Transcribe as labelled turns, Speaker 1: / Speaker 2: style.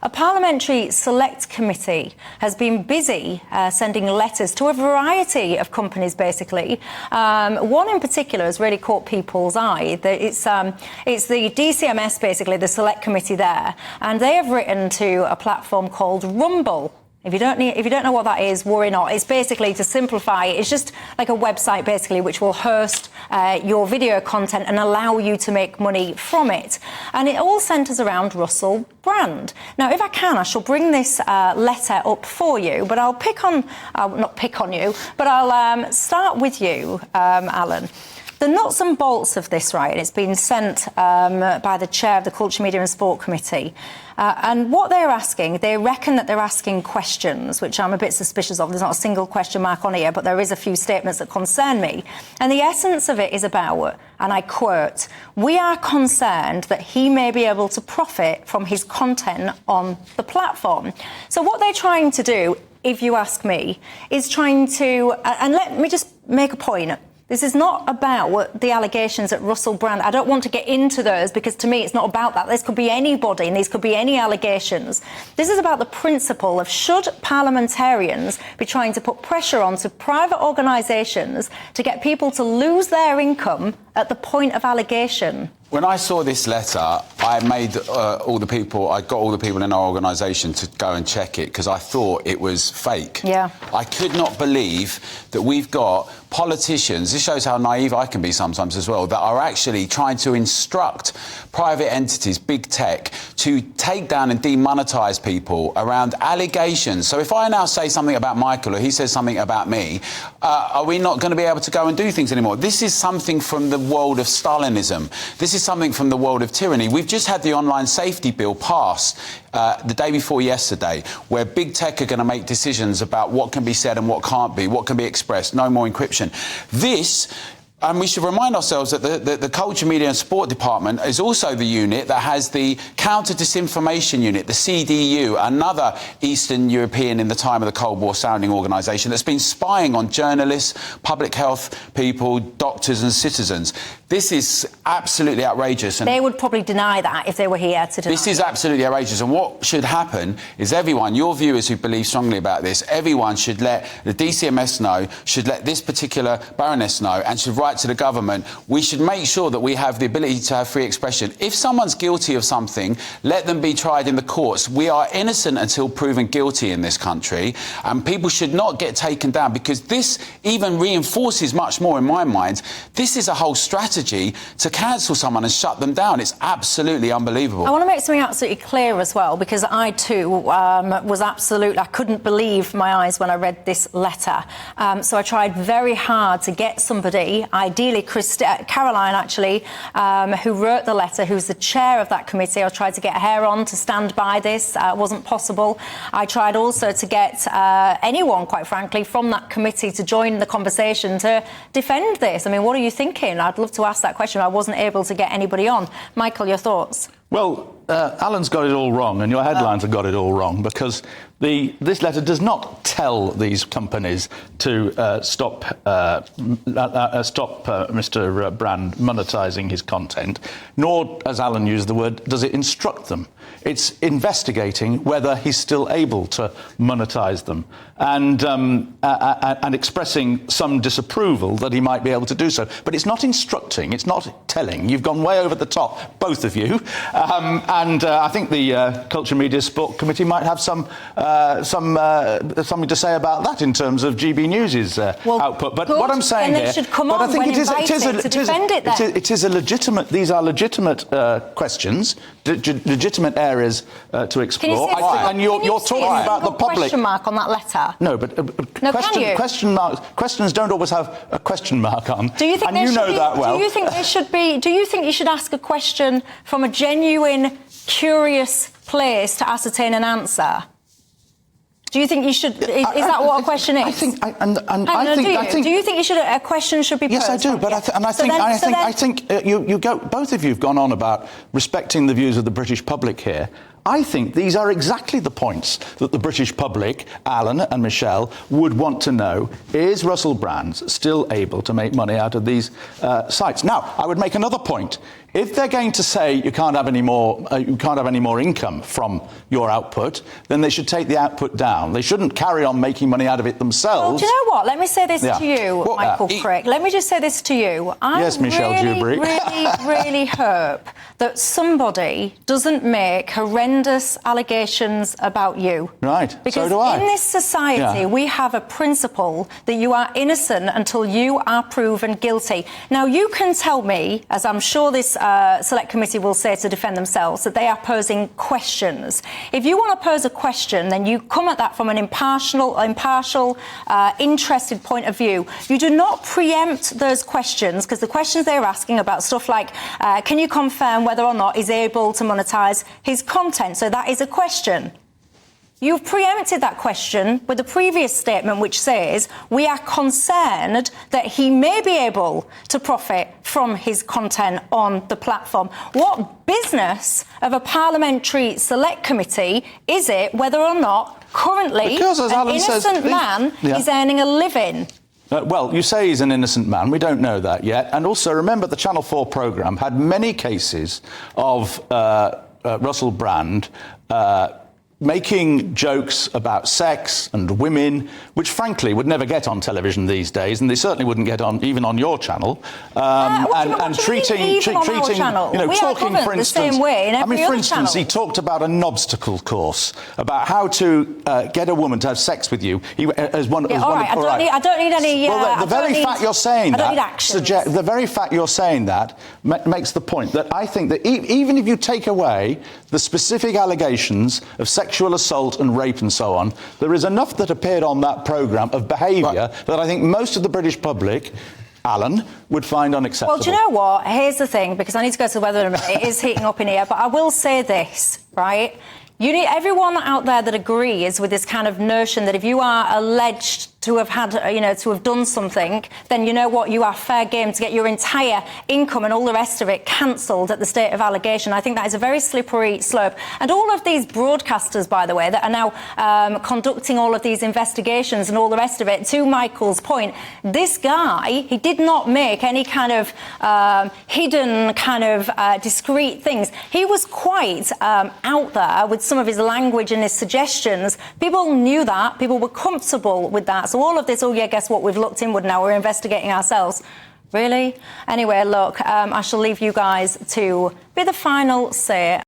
Speaker 1: A parliamentary select committee has been busy sending letters to a variety of companies, basically. One in particular has really caught people's eye. It's the DCMS, basically, the select committee there, and they have written to a platform called Rumble. If you don't know what that is, worry not. It's basically, to simplify, it's just like a website, basically, which will host your video content and allow you to make money from it. And it all centres around Russell Brand. Now, if I can, I shall bring this letter up for you, but I'll not pick on you, but I'll start with you, Alan. The nuts and bolts of this, right, it's been sent by the chair of the Culture, Media and Sport Committee. And what they're asking, they reckon that they're asking questions, which I'm a bit suspicious of. There's not a single question mark on here, but there is a few statements that concern me. And the essence of it is about, and I quote, "We are concerned that he may be able to profit from his content on the platform." So what they're trying to do, if you ask me, is trying to, and let me just make a point. This is not about the allegations at Russell Brand. I don't want to get into those because, to me, it's not about that. This could be anybody and these could be any allegations. This is about the principle of, should parliamentarians be trying to put pressure onto private organisations to get people to lose their income at the point of allegation?
Speaker 2: When I saw this letter, I got all the people in our organisation to go and check it because I thought it was fake.
Speaker 1: Yeah.
Speaker 2: I could not believe that we've got politicians, this shows how naive I can be sometimes as well, that are actually trying to instruct private entities, big tech, to take down and demonetise people around allegations. So if I now say something about Michael or he says something about me, are we not going to be able to go and do things anymore? This is something from the world of Stalinism. This is something from the world of tyranny. We've just had the online safety bill pass the day before yesterday, where big tech are going to make decisions about what can be said and what can't be, what can be expressed, no more encryption. And we should remind ourselves that the Culture, Media and Sport Department is also the unit that has the Counter-Disinformation Unit, the CDU, another Eastern European in the time of the Cold War sounding organisation that's been spying on journalists, public health people, doctors and citizens. This is absolutely outrageous. And
Speaker 1: they would probably deny that if they were here to deny
Speaker 2: This is absolutely outrageous. And what should happen is everyone, your viewers who believe strongly about this, everyone should let the DCMS know, should let this particular Baroness know, and should write to the government. We should make sure that we have the ability to have free expression. If someone's guilty of something, let them be tried in the courts. We are innocent until proven guilty in this country, and people should not get taken down, because this even reinforces much more, in my mind, this is a whole strategy to cancel someone and shut them down. It's absolutely unbelievable.
Speaker 1: I want to make something absolutely clear as well, because I too I couldn't believe my eyes when I read this letter. So I tried very hard to get somebody, ideally Caroline actually, who wrote the letter, who's the chair of that committee. I tried to get her on to stand by this. It wasn't possible. I tried also to get anyone, quite frankly, from that committee to join the conversation to defend this. I mean, what are you thinking? I'd love to ask that question. I wasn't able to get anybody on. Michael, your thoughts?
Speaker 3: Well, Alan's got it all wrong, and your headlines have got it all wrong, because this letter does not tell these companies to stop Mr. Brand monetising his content, nor, as Alan used the word, does it instruct them. It's investigating whether he's still able to monetise them, and expressing some disapproval that he might be able to do so. But it's not instructing, it's not telling. You've gone way over the top, both of you. And I think the Culture, Media, Sport Committee might have something to say about that in terms of GB News's output. But what I'm saying here, but I think it is a legitimate. These are legitimate questions, legitimate areas to explore. And you're talking about the public.
Speaker 1: Question mark on that letter?
Speaker 3: No, but questions don't always have a question mark on.
Speaker 1: Do you think
Speaker 3: and you know that well.
Speaker 1: Do you think there should be? Do you think you should ask a question from a genuine, curious place to ascertain an answer? Do you think you should? Is that what a question is?
Speaker 3: I think.
Speaker 1: Do you think a question should be posed?
Speaker 3: Yes, I do. But I think both of you have gone on about respecting the views of the British public here. I think these are exactly the points that the British public, Alan and Michelle, would want to know. Is Russell Brand still able to make money out of these sites? Now, I would make another point. If they're going to say you can't have any more income from your output, then they should take the output down. They shouldn't carry on making money out of it themselves.
Speaker 1: Well, do you know what? Let me say this to you, Michael Crick. Let me just say this to you.
Speaker 3: Yes, Michelle Dewberry.
Speaker 1: really hope that somebody doesn't make horrendous allegations about you.
Speaker 3: Right,
Speaker 1: because
Speaker 3: so do I.
Speaker 1: In this society, we have a principle that you are innocent until you are proven guilty. Now, you can tell me, as I'm sure this select committee will say to defend themselves, that they are posing questions. If you want to pose a question, then you come at that from an impartial, interested point of view. You do not preempt those questions, because the questions they're asking about stuff like, can you confirm whether or not he's able to monetise his content? So that is a question. You've preempted that question with the previous statement, which says we are concerned that he may be able to profit from his content on the platform. What business of a parliamentary select committee is it whether or not currently an innocent man is earning a living?
Speaker 3: Well, you say he's an innocent man. We don't know that yet. And also, remember, the Channel 4 programme had many cases of Russell Brand making jokes about sex and women, which frankly would never get on television these days, and they certainly wouldn't get on even on your channel. Treating, talking, for instance,
Speaker 1: the same way in every
Speaker 3: for instance, he talked about an obstacle course about how to get a woman to have sex with you. I
Speaker 1: don't need any.
Speaker 3: Well, the very fact you're saying that makes the point that I think that even if you take away the specific allegations of sexual assault and rape and so on, there is enough that appeared on that programme of behaviour that I think most of the British public, Alan, would find unacceptable.
Speaker 1: Well, do you know what? Here's the thing, because I need to go to the weather in a minute. It is heating up in here, but I will say this, right? You need everyone out there that agrees with this kind of notion that if you are alleged to have had, to have done something, then you know what, you are fair game to get your entire income and all the rest of it cancelled at the state of allegation. I think that is a very slippery slope. And all of these broadcasters, by the way, that are now conducting all of these investigations and all the rest of it, to Michael's point, this guy, he did not make any kind of hidden kind of discreet things. He was quite out there with some of his language and his suggestions. People knew that. People were comfortable with that. So all of this, guess what? We've looked inward now. We're investigating ourselves. Really? Anyway, look, I shall leave you guys to be the final say.